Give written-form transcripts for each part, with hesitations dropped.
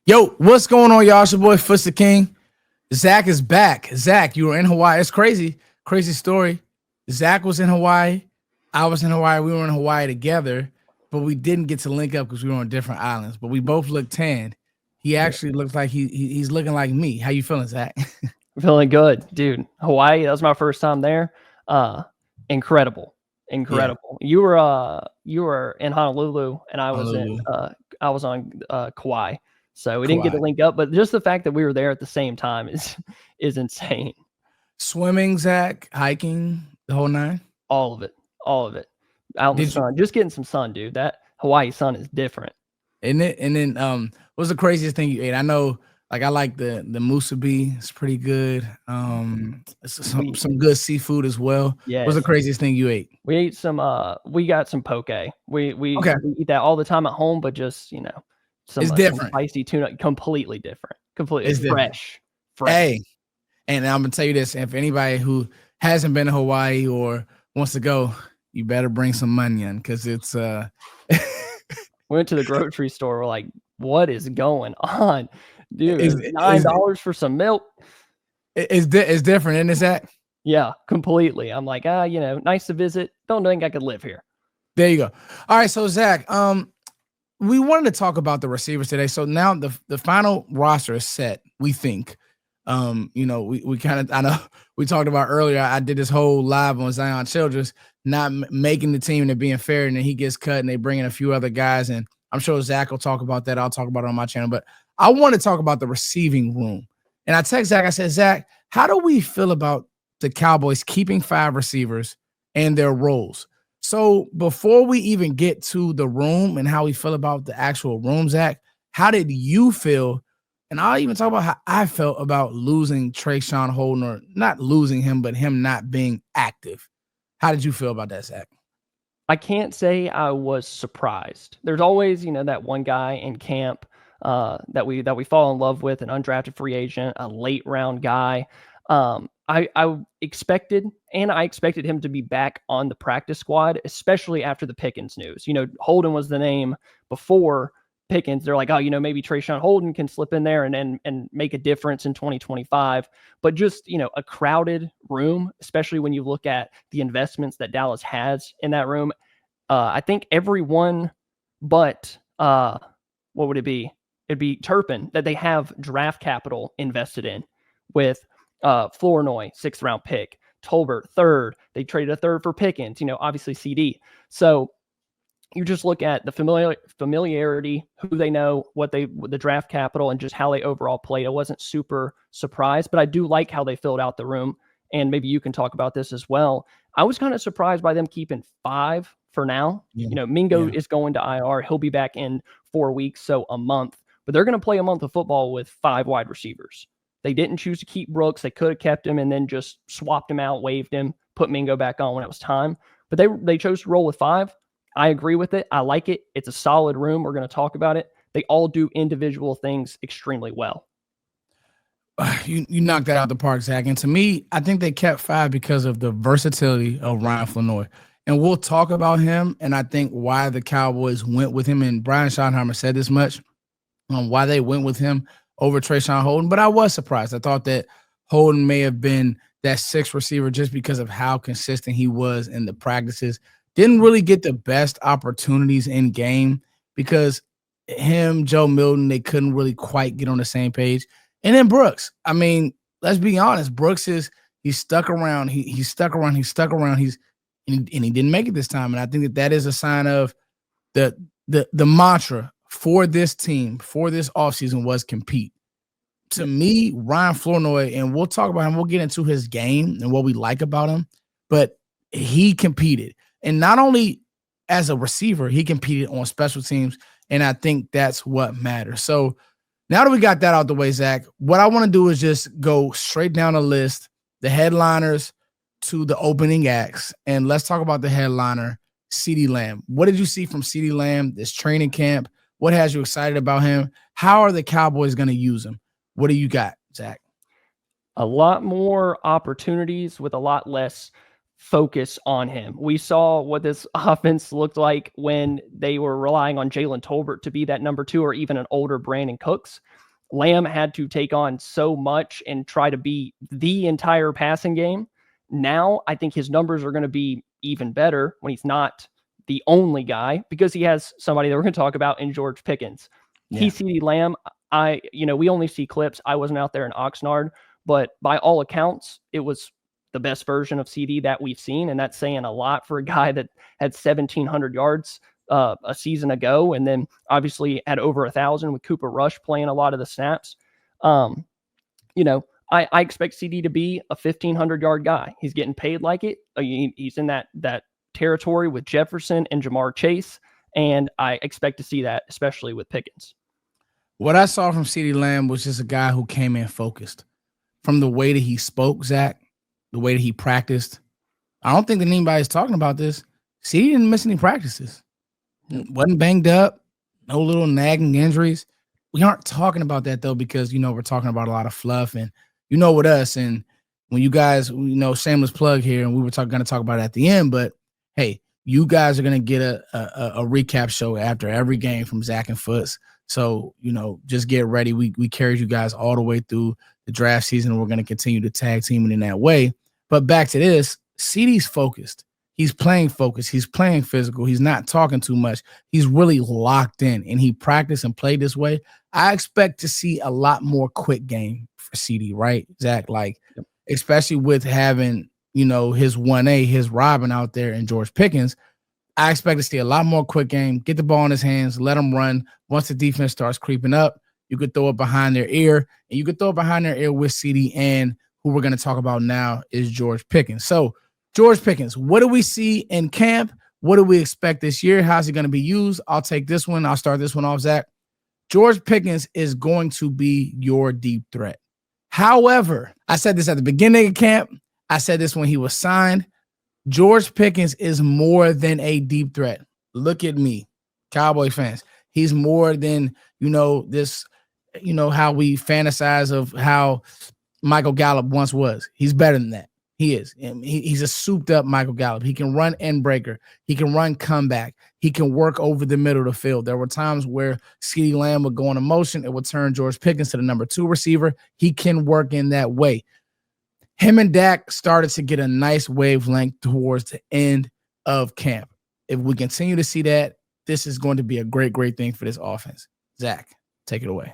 Yo, what's going on, y'all? It's your boy Fitz the King. Zach is back. Zach, you were in Hawaii. It's crazy, crazy story. Zach was in Hawaii. I was in Hawaii. We were in Hawaii together, but we didn't get to link up because we were on different islands. But we both looked tanned. He actually looks like he's looking like me. How you feeling, Zach? Feeling good, dude. Hawaii, that was my first time there. Incredible. Yeah. You were in Honolulu and I was on Kauai. So we didn't get to link up, but just the fact that we were there at the same time is insane. Swimming, Zach, hiking, the whole nine? All of it. Out in the sun. Just getting some sun, dude. That Hawaii sun is different. Isn't it? And then what's the craziest thing you ate? I know, like, I like the musubi. It's pretty good. Some good seafood as well. Yeah. What's the craziest thing you ate? We ate we got some poke. We eat that all the time at home, but just, It's different. Some spicy tuna, completely different. It's fresh. Hey, and I'm gonna tell you this: if anybody who hasn't been to Hawaii or wants to go, you better bring some money in because it's We went to the grocery store. We're like, what is going on, dude? $9 for some milk. It's different, isn't it, Zach? Yeah, completely. I'm like, nice to visit. Don't think I could live here. There you go. All right, so Zach, we wanted to talk about the receivers today. So now the final roster is set, we think. We kind of, I know we talked about earlier, I did this whole live on Zion Childress not making the team and it being fair, and then he gets cut and they bring in a few other guys, and I'm sure Zach will talk about that. I'll talk about it on my channel, but I want to talk about the receiving room. And I text Zach, I said, Zach, how do we feel about the Cowboys keeping 5 receivers and their roles? So before we even get to the room and how we feel about the actual room, Zach, how did you feel? And I'll even talk about how I felt about losing Trayshawn Holden, or not losing him, but him not being active. How did you feel about that, Zach? I can't say I was surprised. There's always, that one guy in camp that we fall in love with, an undrafted free agent, a late round guy. I expected him to be back on the practice squad, especially after the Pickens news. Holden was the name before Pickens. They're like, oh, maybe Trayshawn Holden can slip in there and make a difference in 2025. But just, a crowded room, especially when you look at the investments that Dallas has in that room. I think everyone but what would it be? It'd be Turpin that they have draft capital invested in with Flournoy, 6th round pick, Tolbert, 3rd. They traded a 3rd for Pickens, obviously CD. So you just look at the familiarity, who they know, the draft capital, and just how they overall played. I wasn't super surprised, but I do like how they filled out the room. And maybe you can talk about this as well. I was kind of surprised by them keeping 5 for now. Yeah. Mingo is going to IR. He'll be back in 4 weeks, so a month. But they're going to play a month of football with 5 wide receivers. They didn't choose to keep Brooks. They could have kept him and then just swapped him out, waived him, put Mingo back on when it was time. But they chose to roll with 5. I agree with it. I like it. It's a solid room. We're going to talk about it. They all do individual things extremely well. You knocked that out the park, Zach. And to me, I think they kept 5 because of the versatility of Ryan Flournoy. And we'll talk about him, and I think why the Cowboys went with him. And Brian Schottenheimer said this much on why they went with him over Trayshawn Holden. But I was surprised. I thought that Holden may have been that 6th receiver just because of how consistent he was in the practices. Didn't really get the best opportunities in game because him, Joe Milton, they couldn't really quite get on the same page. And then Brooks, I mean, let's be honest. Brooks he's stuck around. He's stuck around. And he didn't make it this time. And I think that is a sign of the mantra for this team, for this offseason, was compete. To me, Ryan Flournoy, and we'll talk about him, we'll get into his game and what we like about him, but he competed. And not only as a receiver, he competed on special teams, and I think that's what matters. So now that we got that out the way, Zach, what I want to do is just go straight down the list, the headliners to the opening acts, and let's talk about the headliner, CeeDee Lamb. What did you see from CeeDee Lamb this training camp? What has you excited about him? How are the Cowboys going to use him? What do you got, Zach? A lot more opportunities with a lot less focus on him. We saw what this offense looked like when they were relying on Jalen Tolbert to be that number 2 or even an older Brandon Cooks. Lamb had to take on so much and try to be the entire passing game. Now, I think his numbers are going to be even better when he's not the only guy, because he has somebody that we're going to talk about in George Pickens. Yeah. He, CeeDee Lamb, we only see clips. I wasn't out there in Oxnard, but by all accounts, it was the best version of CD that we've seen. And that's saying a lot for a guy that had 1,700 yards a season ago, and then obviously had over 1,000 with Cooper Rush playing a lot of the snaps. I expect CD to be a 1,500-yard guy. He's getting paid like it. He's in that territory with Jefferson and Jamar Chase, and I expect to see that, especially with Pickens. What I saw from CeeDee Lamb was just a guy who came in focused. From the way that he spoke, Zach, the way that he practiced, I don't think that anybody's talking about this. CeeDee didn't miss any practices. Wasn't banged up, no little nagging injuries. We aren't talking about that, though, because, we're talking about a lot of fluff. And, with us, and when you guys, shameless plug here, and we were going to talk about it at the end, but, hey, you guys are going to get a recap show after every game from Zach and Foots. So, just get ready. We carried you guys all the way through the draft season, and we're going to continue to tag teaming in that way. But back to this, CeeDee's focused. He's playing focused. He's playing physical. He's not talking too much. He's really locked in, and he practiced and played this way. I expect to see a lot more quick game for CeeDee, right, Zach? Especially with having, his 1A, his Robin out there and George Pickens. I expect to see a lot more quick game, get the ball in his hands, let him run. Once the defense starts creeping up, you could throw it behind their ear, and you could throw it behind their ear with CeeDee, and who we're going to talk about now is George Pickens. So, George Pickens, what do we see in camp? What do we expect this year? How's he going to be used? I'll take this one. I'll start this one off, Zach. George Pickens is going to be your deep threat. However, I said this at the beginning of camp. I said this when he was signed. George Pickens is more than a deep threat. Look at me, Cowboy fans. He's more than, this, how we fantasize of how Michael Gallup once was. He's better than that. He is. He's a souped-up Michael Gallup. He can run end breaker. He can run comeback. He can work over the middle of the field. There were times where CeeDee Lamb would go into motion. It would turn George Pickens to the number 2 receiver. He can work in that way. Him and Dak started to get a nice wavelength towards the end of camp. If we continue to see that, this is going to be a great, great thing for this offense. Zach, take it away.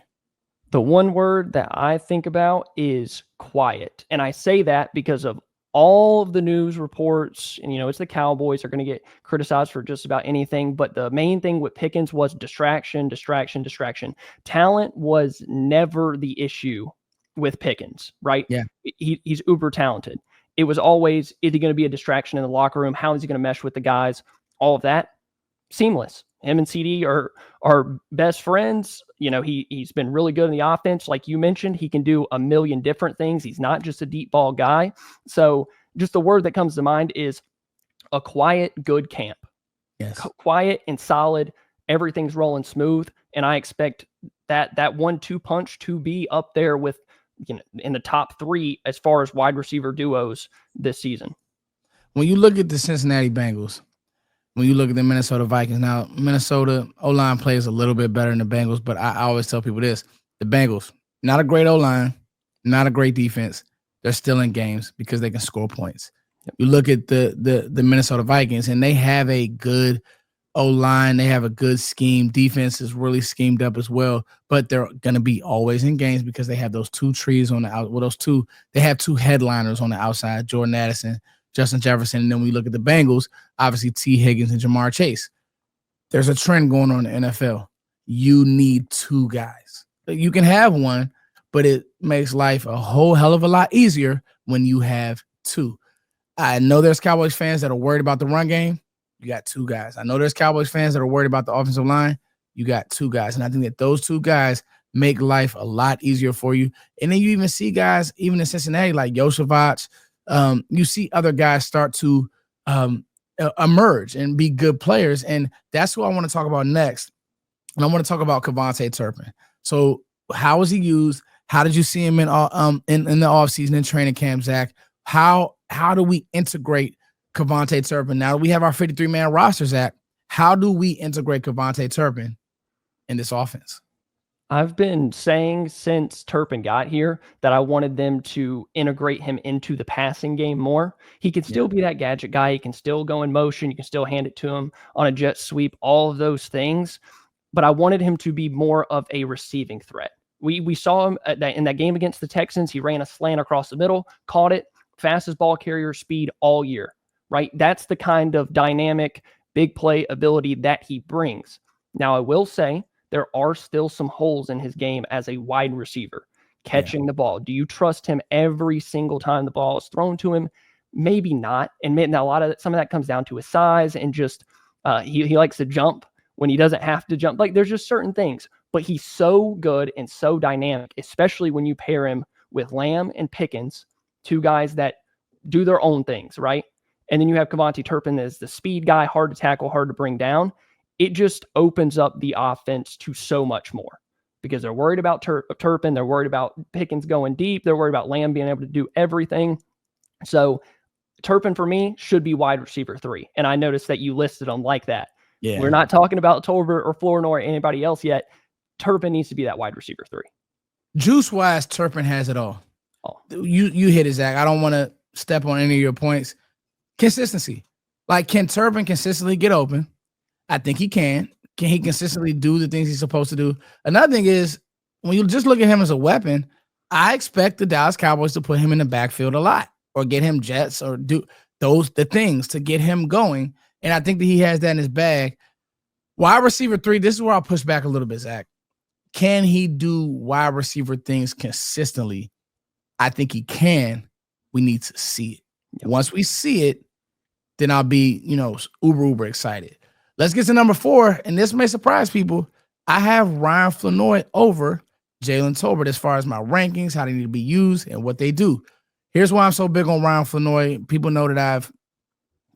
The one word that I think about is quiet. And I say that because of all of the news reports, and it's the Cowboys are going to get criticized for just about anything. But the main thing with Pickens was distraction. Talent was never the issue with Pickens, right? Yeah. He's uber talented. It was always, is he going to be a distraction in the locker room? How is he going to mesh with the guys? All of that, seamless. Him and CD are best friends. He's been really good in the offense. Like you mentioned, he can do a million different things. He's not just a deep ball guy. So just the word that comes to mind is a quiet, good camp. Yes. Quiet and solid. Everything's rolling smooth. And I expect that 1-2 punch to be up there with, in the top 3 as far as wide receiver duos this season. When you look at the Cincinnati Bengals, when you look at the Minnesota Vikings, now Minnesota O-line plays a little bit better than the Bengals, but I always tell people this: the Bengals, not a great O-line, not a great defense. They're still in games because they can score points. Yep. You look at the Minnesota Vikings, and they have a good O-line. They have a good scheme. Defense is really schemed up as well, but they're going to be always in games because they have those 2 trees on the out. Well, they have 2 headliners on the outside: Jordan Addison, Justin Jefferson. And then we look at the Bengals, obviously T. Higgins and Jamar Chase. There's a trend going on in the NFL. You need 2 guys. You can have one, but it makes life a whole hell of a lot easier when you have 2. I know there's Cowboys fans that are worried about the run game. You got 2 guys. I know there's Cowboys fans that are worried about the offensive line. You got 2 guys. And I think that those 2 guys make life a lot easier for you. And then you even see guys, even in Cincinnati, like Josevich. You see other guys start to emerge and be good players. And that's who I want to talk about next. And I want to talk about Kevontae Turpin. So how was he used? How did you see him in the offseason and training camp, Zach? How do we integrate Kevontae Turpin. Now we have our 53-man roster, Zach. How do we integrate Kevontae Turpin in this offense? I've been saying since Turpin got here that I wanted them to integrate him into the passing game more. He can still be that gadget guy. He can still go in motion. You can still hand it to him on a jet sweep, all of those things. But I wanted him to be more of a receiving threat. We saw him in that game against the Texans. He ran a slant across the middle, caught it, fastest ball carrier speed all year, right? That's the kind of dynamic, big play ability that he brings. Now, I will say, there are still some holes in his game as a wide receiver, catching the ball. Do you trust him every single time the ball is thrown to him? Maybe not. And now some of that comes down to his size and just he likes to jump when he doesn't have to jump. Like, there's just certain things. But he's so good and so dynamic, especially when you pair him with Lamb and Pickens, two guys that do their own things, right? And then you have Kevontae Turpin as the speed guy, hard to tackle, hard to bring down. It just opens up the offense to so much more because they're worried about Turpin. They're worried about Pickens going deep. They're worried about Lamb being able to do everything. So Turpin, for me, should be wide receiver 3. And I noticed that you listed him like that. Yeah. We're not talking about Tolbert or Flournoy or anybody else yet. Turpin needs to be that wide receiver 3. Juice-wise, Turpin has it all. Oh. You hit it, Zach. I don't want to step on any of your points. Consistency. Like, can Turpin consistently get open? I think he can. Can he consistently do the things he's supposed to do? Another thing is, when you just look at him as a weapon, I expect the Dallas Cowboys to put him in the backfield a lot or get him jets or do the things to get him going. And I think that he has that in his bag. Wide receiver 3, this is where I'll push back a little bit, Zach. Can he do wide receiver things consistently? I think he can. We need to see it. Yep. Once we see it, then I'll be, uber excited. Let's get to number 4, and this may surprise people. I have Ryan Flournoy over Jalen Tolbert as far as my rankings, how they need to be used, and what they do. Here's why I'm so big on Ryan Flournoy. People know that I've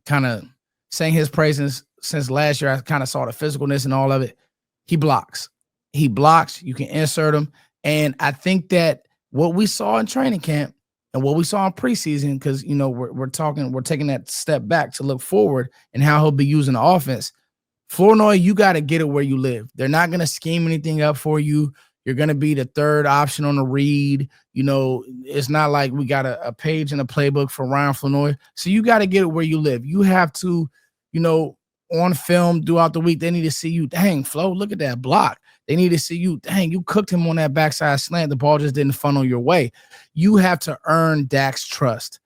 kind of sang his praises since last year. I kind of saw the physicalness and all of it. He blocks. You can insert him. And I think that what we saw in training camp and what we saw in preseason, because, we're taking that step back to look forward and how he'll be using the offense. Flournoy, you got to get it where you live. They're not going to scheme anything up for you. You're going to be the third option on the read. It's not like we got a page in a playbook for Ryan Flournoy. So you got to get it where you live. You have to, on film throughout the week, they need to see you. Dang, Flo, look at that block. They need to see you. Dang, you cooked him on that backside slant. The ball just didn't funnel your way. You have to earn Dak's trust.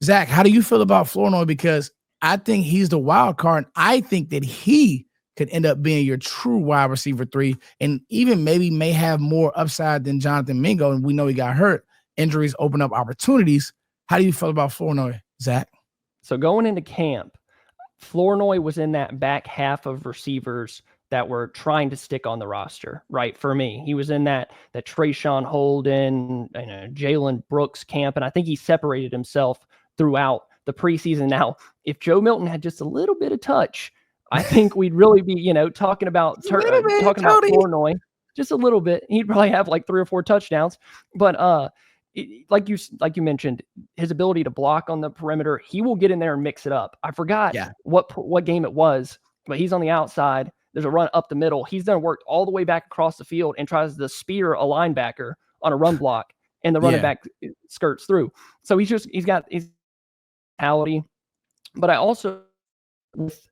Zach, how do you feel about Flournoy? Because I think he's the wild card. I think that he could end up being your true wide receiver 3 and even maybe may have more upside than Jonathan Mingo. And we know he got hurt. Injuries open up opportunities. How do you feel about Flournoy, Zach? So going into camp, Flournoy was in that back half of receivers that were trying to stick on the roster, right? For me, he was in that Trayshawn Holden, Jalen Brooks camp, and I think he separated himself throughout the preseason. Now, if Joe Milton had just a little bit of touch, I think we'd really be, talking about Flournoy just a little bit. He'd probably have like 3 or 4 touchdowns. But like you mentioned, his ability to block on the perimeter, he will get in there and mix it up. I forgot what game it was, but he's on the outside. There's a run up the middle. He's done work all the way back across the field and tries to spear a linebacker on a run block, and the running back skirts through. So he's got his mentality. But I also, with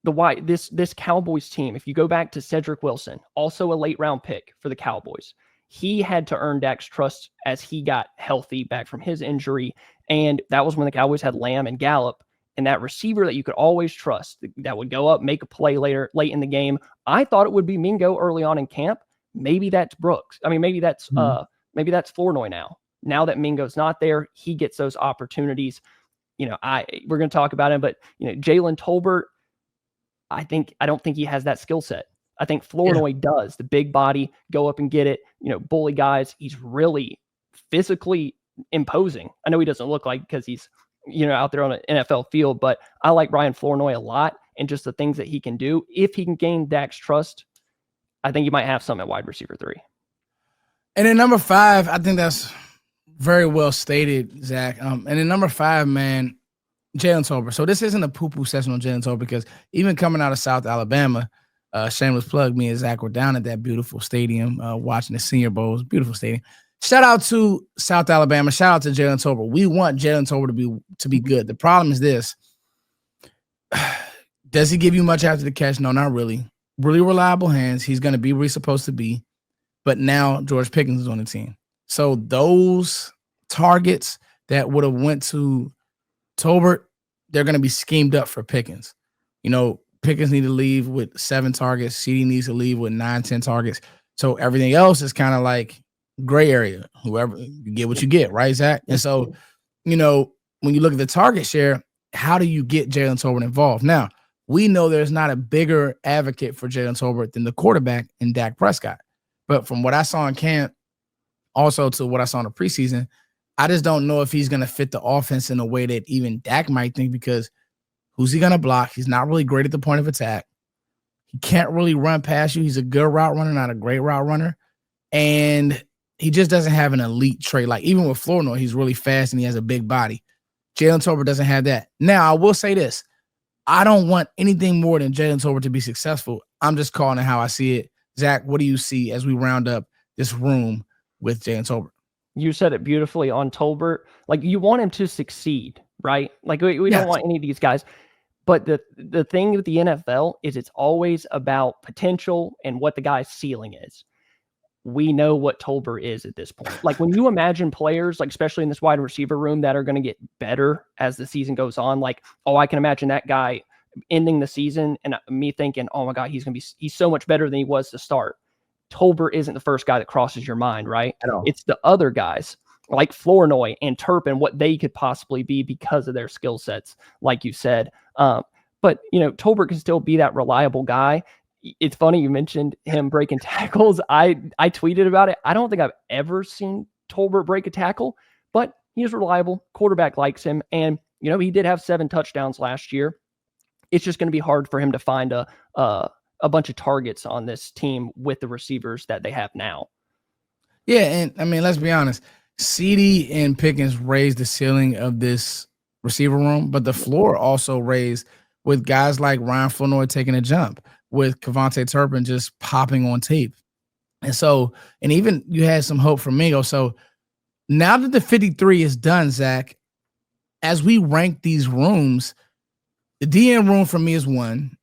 this Cowboys team, if you go back to Cedric Wilson, also a late round pick for the Cowboys, he had to earn Dak's trust as he got healthy back from his injury. And that was when the Cowboys had Lamb and Gallup, and that receiver that you could always trust that would go up, make a play late in the game. I thought it would be Mingo early on in camp. Maybe that's Brooks. I mean, maybe that's Flournoy now. Now that Mingo's not there, he gets those opportunities. We're going to talk about him, but Jalen Tolbert, I don't think he has that skill set. I think Flournoy does. The big body, go up and get it, bully guys. He's really physically imposing. I know he doesn't look like, because he's out there on an NFL field, but I like Ryan Flournoy a lot, and just the things that he can do. If he can gain Dak's trust, I think you might have some at wide receiver 3. And then number 5, I think that's very well stated, Zach. And then number 5, man, Jalen Tolbert. So this isn't a poo-poo session on Jalen Tolbert because even coming out of South Alabama, shameless plug, me and Zach were down at that beautiful stadium watching the Senior Bowls. Beautiful stadium. Shout out to South Alabama. Shout out to Jalen Tolbert. We want Jalen Tolbert to be good. The problem is this. Does he give you much after the catch? No, not really. Really reliable hands. He's going to be where he's supposed to be. But now George Pickens is on the team. So those targets that would have went to Tolbert, they're going to be schemed up for Pickens. You know, Pickens need to leave with 7 targets. CD needs to leave with 9, 10 targets. So everything else is kind of like gray area. Whoever, you get what you get, right, Zach? And so, you know, when you look at the target share, how do you get Jalen Tolbert involved? Now, we know there's not a bigger advocate for Jalen Tolbert than the quarterback in Dak Prescott. But from what I saw in camp, also to what I saw in the preseason, I just don't know if he's going to fit the offense in a way that even Dak might think, because who's he going to block? He's not really great at the point of attack. He can't really run past you. He's a good route runner, not a great route runner. And he just doesn't have an elite trait. Like even with Flournoy, he's really fast and he has a big body. Jalen Tolbert doesn't have that. Now, I will say this. I don't want anything more than Jalen Tolbert to be successful. I'm just calling it how I see it. Zach, what do you see as we round up this room with Jalen Tolbert? You said it beautifully on Tolbert. Like, you want him to succeed, right? Like, we don't want any of these guys. But the thing with the NFL is it's always about potential and what the guy's ceiling is. We know what Tolbert is at this point. Like, when you imagine players, like especially in this wide receiver room, that are going to get better as the season goes on, like, oh, I can imagine that guy ending the season and me thinking, oh my God, he's so much better than he was to start. Tolbert isn't the first guy that crosses your mind, right? It's the other guys like Flournoy and Turpin, what they could possibly be because of their skill sets, like you said. But, you know, Tolbert can still be that reliable guy. It's funny you mentioned him breaking tackles. I tweeted about it. I don't think I've ever seen Tolbert break a tackle, but he's reliable. Quarterback likes him. And, you know, he did have 7 touchdowns last year. It's just going to be hard for him to find a bunch of targets on this team with the receivers that they have now. Yeah, and I mean, let's be honest. CD and Pickens raised the ceiling of this receiver room, but the floor also raised with guys like Ryan Flournoy taking a jump, with Kevontae Turpin just popping on tape. And so, and even you had some hope from Mingo. So now that the 53 is done, Zach, as we rank these rooms, the DN room for me is 1.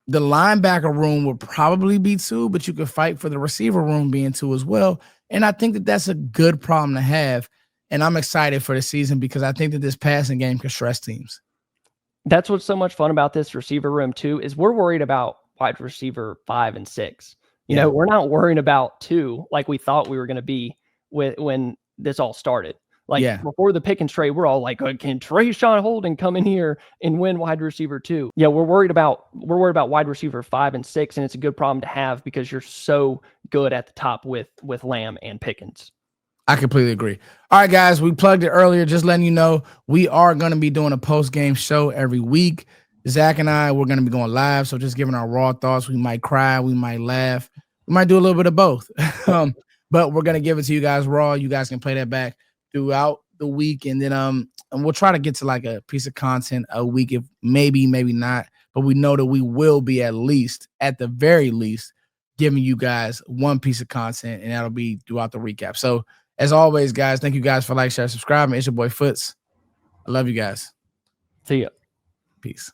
The linebacker room would probably be 2, but you could fight for the receiver room being 2 as well. And I think that that's a good problem to have. And I'm excited for the season because I think that this passing game can stress teams. That's what's so much fun about this receiver room too, is we're worried about wide receiver 5 and 6. You know, we're not worrying about 2 like we thought we were going to be when this all started. Like before the Pickens trade, we're all like, can Trayshawn Holden come in here and win wide receiver 2? Yeah, we're worried about wide receiver 5 and 6, and it's a good problem to have because you're so good at the top with Lamb and Pickens. I completely agree. All right, guys, we plugged it earlier. Just letting you know, we are going to be doing a post-game show every week. Zach and I, we're going to be going live, so just giving our raw thoughts. We might cry, we might laugh, we might do a little bit of both. But we're going to give it to you guys raw. You guys can play that back throughout the week, and then and we'll try to get to like a piece of content a week, if maybe not, but we know that we will be at the very least giving you guys 1 piece of content, and that'll be throughout the recap. So as always, guys, thank you guys for like, share, subscribing. It's your boy Foots. I love you guys. See ya. Peace.